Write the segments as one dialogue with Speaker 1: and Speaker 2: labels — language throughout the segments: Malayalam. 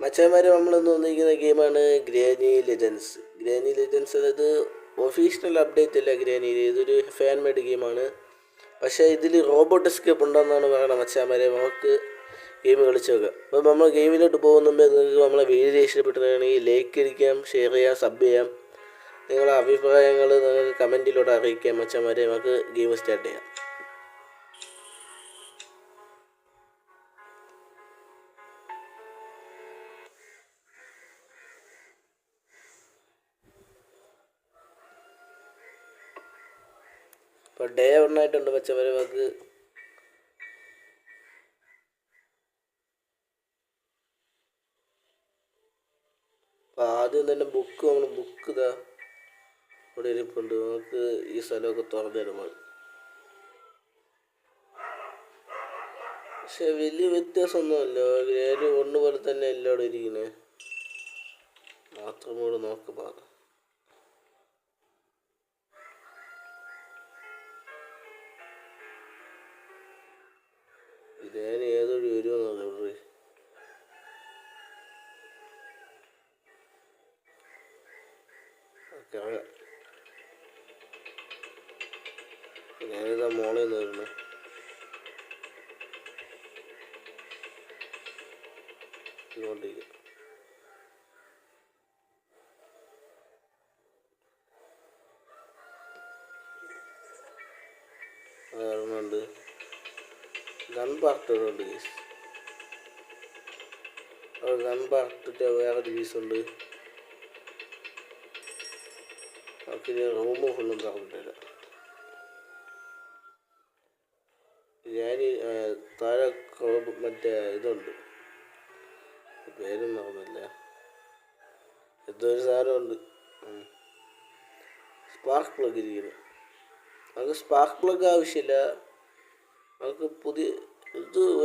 Speaker 1: മച്ചാന്മാരെ നമ്മളിന്ന് വന്നിരിക്കുന്ന ഗെയിമാണ് ഗ്രാനി ലെജൻസ്. ഗ്രാനി ലെജൻസ് അതായത് ഒഫീഷ്യൽ അപ്ഡേറ്റ് അല്ല ഗ്രാനിയിൽ, ഇതൊരു ഫാൻ മെയ്ഡ് ഗെയിമാണ്. പക്ഷേ ഇതിൽ റോബോട്ട് എസ്കേപ്പ് ഉണ്ടെന്നാണ് പറയുന്നത്. മച്ചാന്മാരെ നമുക്ക് ഗെയിം കളിച്ച് നോക്കാം. അപ്പോൾ നമ്മൾ ഗെയിമിലോട്ട് പോകുന്ന മുമ്പേ നിങ്ങൾക്ക് നമ്മളെ വീഡിയോ ഇഷ്ടപ്പെട്ടിട്ടുണ്ടെങ്കിൽ ലൈക്ക് അടിക്കാം, ഷെയർ ചെയ്യാം, സബ് ചെയ്യാം. നിങ്ങളുടെ അഭിപ്രായങ്ങൾ നിങ്ങൾക്ക് കമൻറ്റിലൂടെ അറിയിക്കാം. മച്ചാന്മാരെ നമുക്ക് ഗെയിം സ്റ്റാർട്ട് ചെയ്യാം. ഇപ്പോൾ ഡേ 1 ആയിട്ടുണ്ട് മച്ചാന്മാരെ. നമുക്ക് അപ്പോൾ ആദ്യം തന്നെ ബുക്ക് ഇതാ ഇവിടെ ഇരിപ്പുണ്ട്. നമുക്ക് ഈ സ്ഥലമൊക്കെ തുറന്നിടുമ്പോൾ പക്ഷെ വലിയ വ്യത്യാസമൊന്നുമല്ല. ഗ്രാനി 1 പോലെ തന്നെ എല്ലാവിടെ ഇരിക്കുന്നത്. മാത്രം കൂടെ നോക്കുമ്പോൾ ഗ്രാനി ഏതൊരു വരുമെന്നല്ല ഇവിടെ. ഞാനിതാ മോളിൽ നിന്ന് വരുന്നു. ഇങ്ങോട്ടേക്ക് ഉണ്ട്. ഗൺ പാർട്ടുണ്ട് ഗീസ്. ഗൺ പാർട്ടിട്ട് വേറൊരു പീസുണ്ട്. നമുക്കിനി റൂം ഫുള്ളും തുറന്നിട്ടില്ല. ഞാൻ താഴെ മറ്റേ ഇതുണ്ട്, പേരും മറന്നില്ല, എന്തോ ഒരു സാധനമുണ്ട്. സ്പാർക്ക് പ്ലഗ് ഇരിക്കുന്നു. നമുക്ക് സ്പാർക്ക് പ്ലഗ് ആവശ്യമില്ല. നമുക്ക്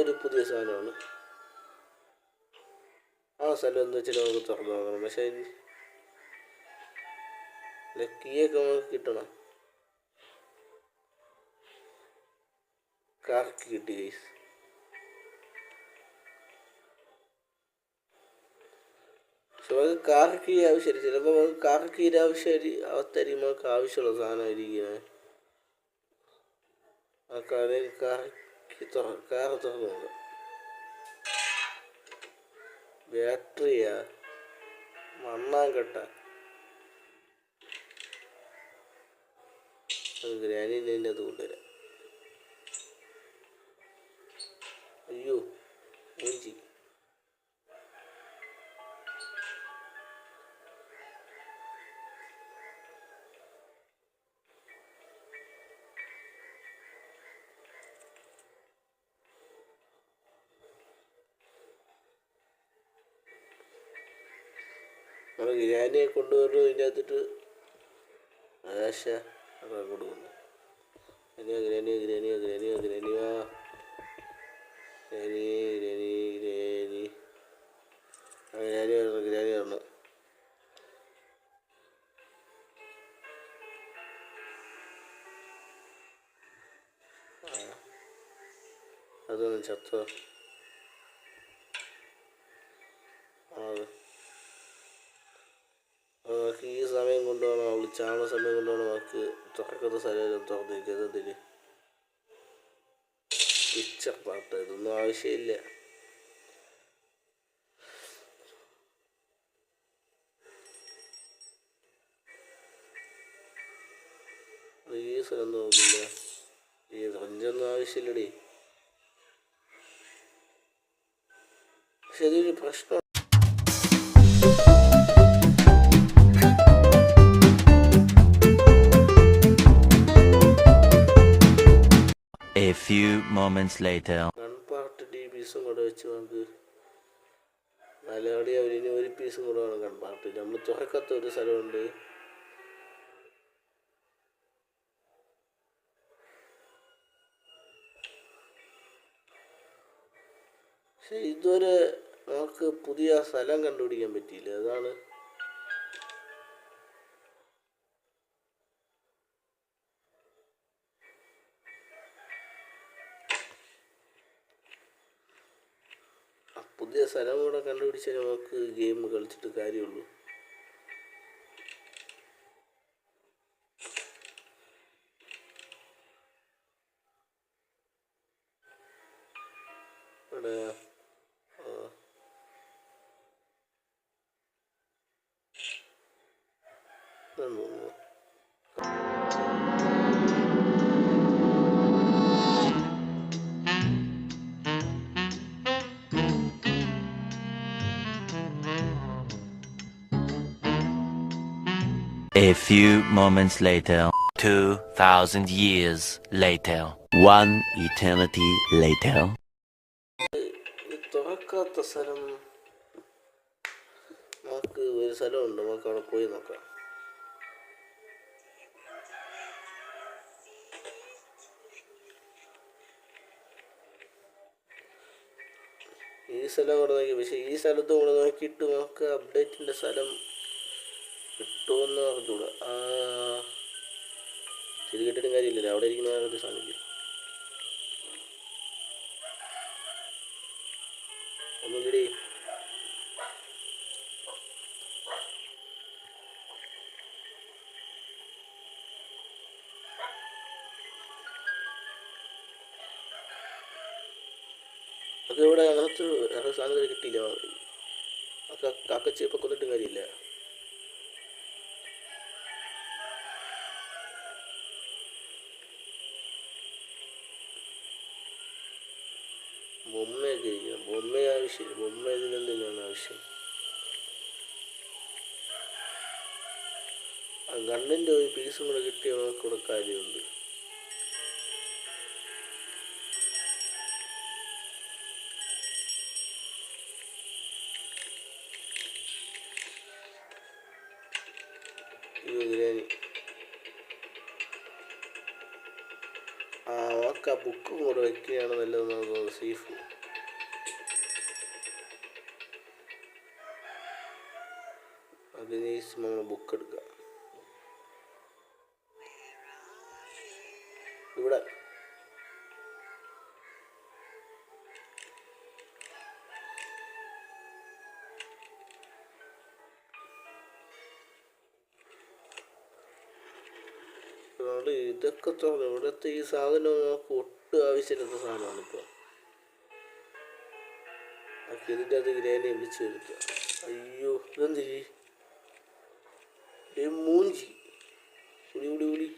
Speaker 1: ഒരു പുതിയ സാധനമാണ്. ആ സ്ഥലം എന്ന് വെച്ചാൽ നമുക്ക് തുറന്നു നോക്കണം. പക്ഷേ കീയൊക്കെ നമുക്ക് കിട്ടണം. കാർക്ക് കിട്ടി ഗൈസ്. പക്ഷെ നമുക്ക് കാർ കീ ആവശ്യമില്ല. ചിലപ്പോൾ നമുക്ക് കാർ കീയുടെ അവസ്ഥയായിരിക്കും നമുക്ക് ആവശ്യമുള്ള സാധനമായിരിക്കുന്നത്. ആ കാറ് തുറന്നു നോക്കാം. ബാറ്ററിയാ മണ്ണാങ്കട്ട. ഗ്രാനിൻ്റെ അത് കൊണ്ടുവരാം. അയ്യോ മൂഞ്ചി. നമ്മൾ ഗ്രാനിയെ കൊണ്ടുവരുന്നു. ഇതിൻ്റെ അകത്തിട്ട് ആശ അതൊക്കെ കൊടുക്കുന്നു. ഗ്രാനി വരണം. അതൊന്നും ചത്തോ? നമുക്ക് ഈ സമയം കൊണ്ടുപോകണം. അവൾ ചാണ സമയം കൊണ്ടുപോകണം. നമുക്ക് തുറക്കുന്ന സ്ഥലം തുറന്നിരിക്കുന്നതിന് പിക്ചർ പാട്ട് ഇതൊന്നും ആവശ്യമില്ല. ഈ സ്ഥലം നോക്കില്ല. ഈ റഞ്ചൊന്നും ആവശ്യമില്ലടി. പക്ഷെ ഇതൊരു പ്രശ്നം.
Speaker 2: A few moments later.
Speaker 1: Gun part പീസും കൂടെ വെച്ച് നമുക്ക് മലയാളി അവരിന് ഒരു പീസും കൂടെ വേണം. ഗൺ പാർട്ട് നമ്മൾ തുറക്കാത്ത ഒരു സ്ഥലമുണ്ട്. പക്ഷെ ഇതുവരെ നമുക്ക് പുതിയ സ്ഥലം കണ്ടുപിടിക്കാൻ പറ്റിയില്ല. അതാണ് പുതിയ സ്ഥലം കൂടെ കണ്ടുപിടിച്ചാൽ നമുക്ക് ഗെയിം കളിച്ചിട്ട് കാര്യമുള്ളൂ. ഇവിടെ തോന്നുന്നു.
Speaker 2: A few moments later. 2,000 years later. One eternity later.
Speaker 1: തുറക്കാത്ത സ്ഥലം നമുക്ക് ഒരു സ്ഥലമുണ്ട്, നമുക്ക് അവിടെ പോയി നോക്കാം. ഈ സ്ഥലം കൂടെ നോക്കി, പക്ഷേ ഈ സ്ഥലത്തും കൂടെ നോക്കിയിട്ട് നമുക്ക് അപ്ഡേറ്റിൻ്റെ സ്ഥലം കിട്ടുമെന്ന് പറഞ്ഞുകൂടാ. ശരി കിട്ടിയിട്ടും കാര്യമില്ലല്ലോ, അവിടെ ഇരിക്കുന്ന വേറൊരു സാധനമില്ല. ഒന്നുകിടി അത് ഇവിടെ അങ്ങനത്തെ വേറെ സാധനങ്ങൾ കിട്ടിയില്ല. കാക്കച്ചിയപ്പം കൊന്നിട്ടും കാര്യമില്ല. ബൊമ്മയൊക്കെ ഇരിക്കണം. ബൊമ്മ ആവശ്യം, ബൊമ്മ ഇതിനെന്തിനാണ് ആവശ്യം? ആ ഗണ്ണിൻ്റെ ഒരു പീസും കൂടെ കിട്ടിയ നമുക്കിവിടെ കാര്യമുണ്ട്. ഗ്രാനി നമുക്ക് ആ ബുക്കും കൂടെ വയ്ക്കുകയാണ് നല്ലതെന്ന് തോന്നുന്നത്. സേഫ്. അതിനേശ് നമ്മൾ ബുക്ക് എടുക്കുക. ഇവിടെ ഇതൊക്കെ തുറന്നു. ഇവിടുത്തെ ഈ സാധനം നമുക്ക് ഒട്ടും ആവശ്യമില്ലാത്ത സാധനമാണ്. ഇപ്പോൾ ഇതിൻ്റെ അത് ഗ്രാനിയെ വിളിച്ച് വരുത്തുക. അയ്യോ ഇതെന്തിരി മൂഞ്ചി ഉളി ഉളി ഉളി.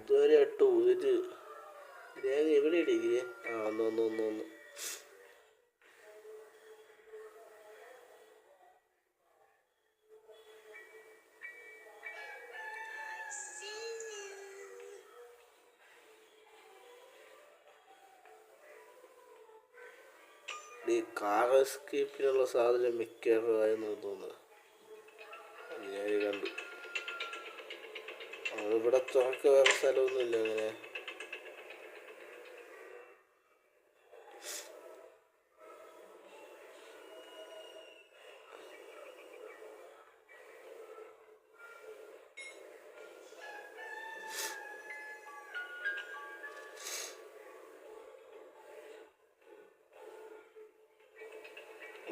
Speaker 1: ഇതുവരെ ഇട്ടു. ഇത് ഗ്രാനി എവിടെ ഇടിക്കുക? ഒന്ന് ഈ കാർ എസ്കേപ്പിനുള്ള സാധനം മിക്കവാറുമായെന്ന് തോന്നുന്നത്. ഞാൻ കണ്ടു. ഇവിടെ തുറക്ക വേറെ സ്ഥലമൊന്നുമില്ല അങ്ങനെ.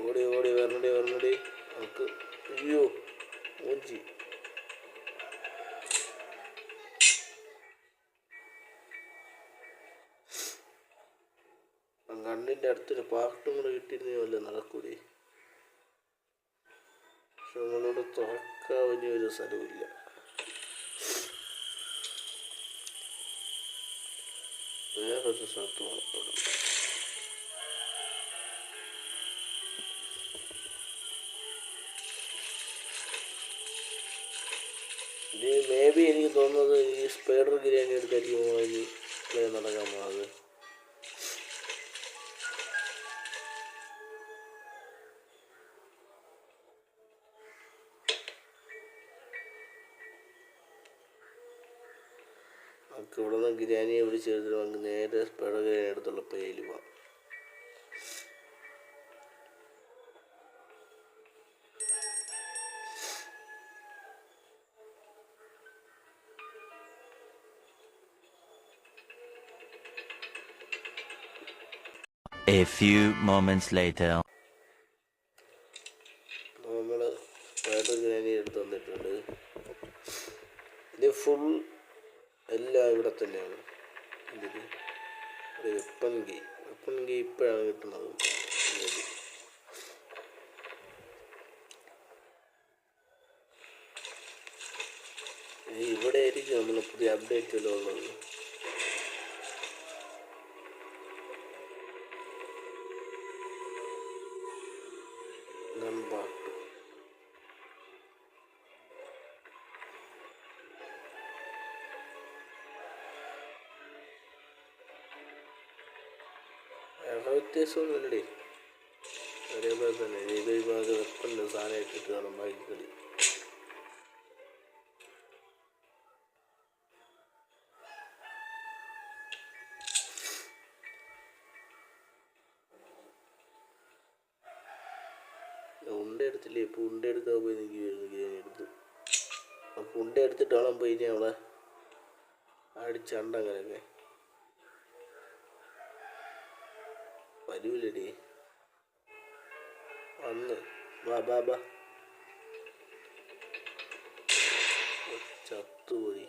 Speaker 1: ഓടി ഓടി വരണടി നമുക്ക്. അയ്യോ മൂഞ്ചി. കണ്ണിൻ്റെ അടുത്തൊരു പാർട്ടും കൂടെ കിട്ടിയിരുന്നേ വല്ല നടക്കൂലേ. നമ്മളിവിടെ തുറക്കാൻ ഒരു സ്ഥലമില്ല. വേറൊരു സ്ഥലത്ത് നോക്കണം. ഇത് മേ ബി എനിക്ക് തോന്നുന്നത് ഈ സ്പൈഡർ ബിരിയാണി എടുത്തായിരിക്കും ഇനി പ്ലേ നടക്കാൻ പോകുന്നത്. നമുക്ക് ഇവിടെ നിന്ന് ബിരിയാണിയെ വിളിച്ചെടുത്തിട്ട് നമുക്ക് നേരെ സ്പൈഡർ ബിരിയാണി അടുത്തുള്ള പേയിൽ പോവാം.
Speaker 2: A few moments later.
Speaker 1: നമ്മൾ സ്പൈഡർ ബിരിയാണി എടുത്ത് വന്നിട്ടുണ്ട്. ഇത് ഫുൾ എല്ലാം ഇവിടെ തന്നെയാണ്. ഇതിൽ വെപ്പൺ ഗെയിം ഇപ്പോഴാണ് കിട്ടുന്നത്. ഇവിടെ ആയിരിക്കും നമ്മൾ പുതിയ അപ്ഡേറ്റ് എല്ലാം ഉള്ളത്. വ്യത്യാസമൊന്നുമില്ലേ, ഒരേപോലെ തന്നെ. ഇത് വിഭാഗം വെപ്പൻ്റെ സാധനം ഇട്ടിട്ട് വേണം ബാക്കി കളി. ഉണ്ട എടുത്തില്ലേ, ഇപ്പോൾ ഉണ്ട എടുക്കാൻ പോയി ബിരിയാണി എടുത്തു. അപ്പോൾ ഉണ്ട എടുത്തിട്ട് വേണം പോയി ഇനി അവളെ അടിച്ചണ്ട. അങ്ങനെയൊക്കെ വരൂലടി, വന്ന് ബാബാ ചത്തുപോയി.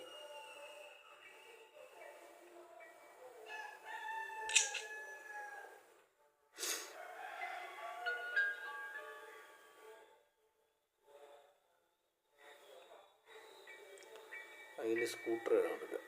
Speaker 1: അതിന് സ്കൂട്ടർ കൊടുക്കാം.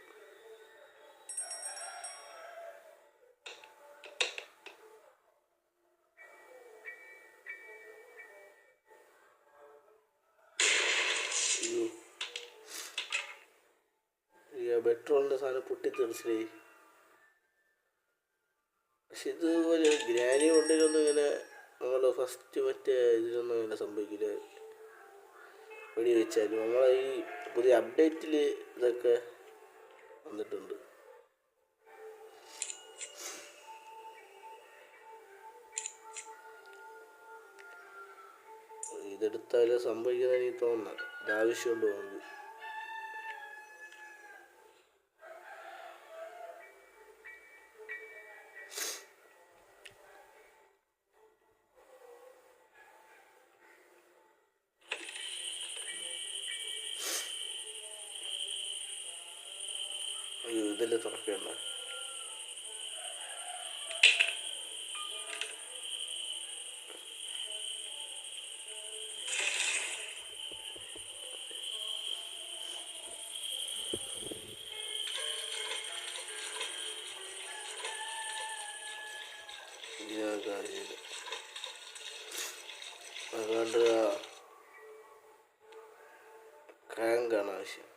Speaker 1: പെട്രോളിൻ്റെ സാധനം പൊട്ടിത്തെറിച്ചേ. പക്ഷെ ഇതുപോലെ ഗ്രാനി കൊണ്ടിലൊന്നും ഇങ്ങനെ നമ്മൾ ഫസ്റ്റ് മറ്റേ ഇതിലൊന്നും ഇങ്ങനെ സംഭവിക്കില്ല. വെടി വെച്ചാലും നമ്മളെ ഈ പുതിയ അപ്ഡേറ്റിൽ ഇതൊക്കെ വന്നിട്ടുണ്ട്. ഇതെടുത്താലും സംഭവിക്കുന്ന എനിക്ക് തോന്നുന്നത് ഇതാവശ്യമുണ്ട് നമുക്ക്. ഇതിൽ തുറക്കണ്ട. അതുകൊണ്ട് ക്രാങ്കാണ് ആവശ്യം.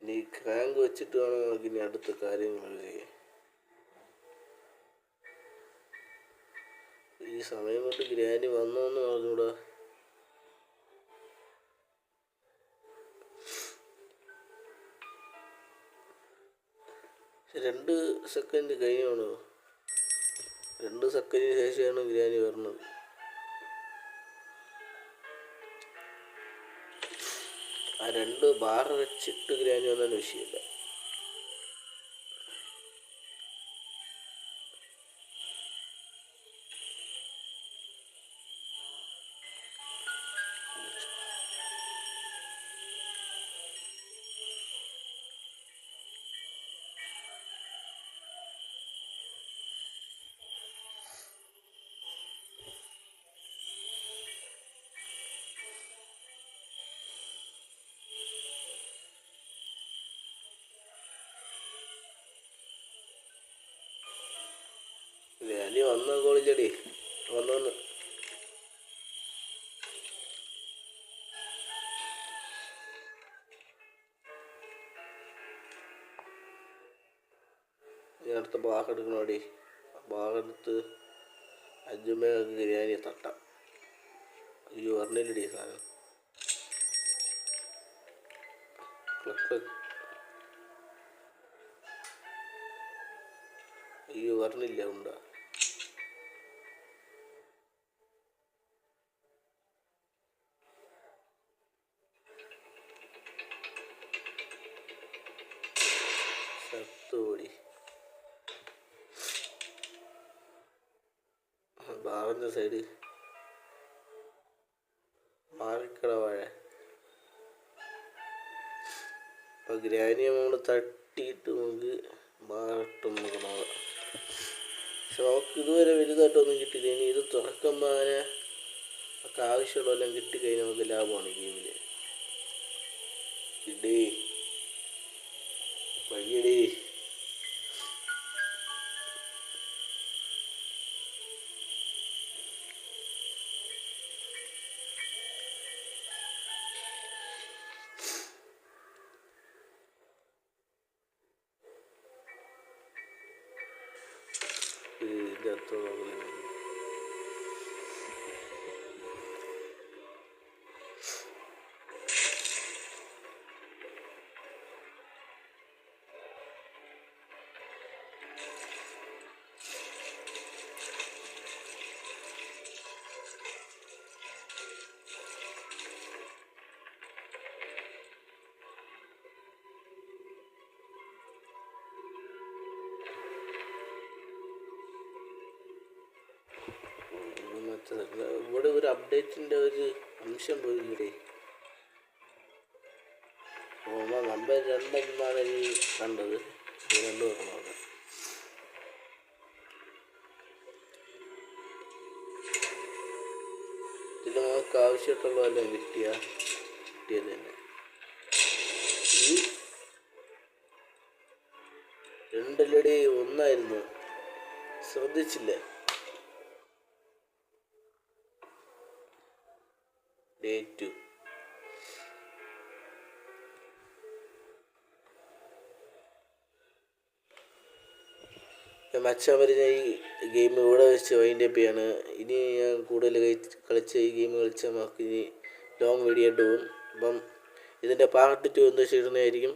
Speaker 1: ഇനി ക്രാങ്ക് വെച്ചിട്ട് വേണം നമുക്ക് ഇനി അടുത്ത കാര്യങ്ങൾ ചെയ്യാൻ. ഈ സമയം കൊണ്ട് ഗ്രാനി വന്നോന്ന് പറഞ്ഞൂടാ. പക്ഷെ 2 സെക്കൻഡ് കഴിഞ്ഞാണോ, 2 സെക്കൻഡിന് ശേഷമാണ് ഗ്രാനി വരുന്നത്. ആ 2 ബാർ വെച്ചിട്ട് ഗ്രാനി വന്നാലും വിഷയമില്ല. ഗ്രാനി വന്ന കോളില്ലടി വന്നു അടുത്ത ബാഗ് എടുക്കണോടി. ബാഗ് എടുത്ത് അജുമേക്ക് ബിരിയാണി തട്ടാം. അയ്യോ പറഞ്ഞില്ലടി സാധനം. അയ്യോ പറഞ്ഞില്ല ഉണ്ടാ. സത്തോടി ബാറിൻ്റെ സൈഡ് മാറിക്കട വാഴ. അപ്പം ഗ്രാനി നമ്മൾ തട്ടിയിട്ട് നമുക്ക് മാറിട്ടും നമുക്ക് നോക്കാം. പക്ഷെ നമുക്ക് ഇതുവരെ വലുതായിട്ടൊന്നും കിട്ടിയില്ല. ഇനി ഇത് തുറക്കുമ്പോൾ അങ്ങനെ നമുക്ക് ആവശ്യമുള്ളതെല്ലാം കിട്ടിക്കഴിഞ്ഞാൽ നമുക്ക് ലാഭമാണ് ഗെയിമിൽ. ഇടേ വഴിയടേ. ഇവിടെ ഒരു അപ്ഡേറ്റിൻ്റെ ഒരു അംശം പോയില്ലേ. നമ്പർ 2 എന്നാണ് ഈ കണ്ടത്. 2 പറഞ്ഞത് ഇതിൽ നമുക്ക് ആവശ്യമായിട്ടുള്ളതെല്ലാം കിട്ടിയത് തന്നെ. ഈ 2 ഒന്നായിരുന്നു, ശ്രദ്ധിച്ചില്ലേ? Day 2. മച്ചാൻ ഞാൻ ഈ ഗെയിം ഇവിടെ വെച്ച് വൈൻഡ് അപ്പ് ചെയ്യാണ്. ഇനി ഞാൻ കൂടുതൽ കളിച്ച ഈ ഗെയിം കളിച്ചാൽ നമുക്ക് ഇനി ലോങ് വീഡിയോ ആയിട്ട് പോകും. അപ്പം ഇതിൻ്റെ പാർട്ട് 2 എന്ന് വെച്ചിരുന്നതായിരിക്കും.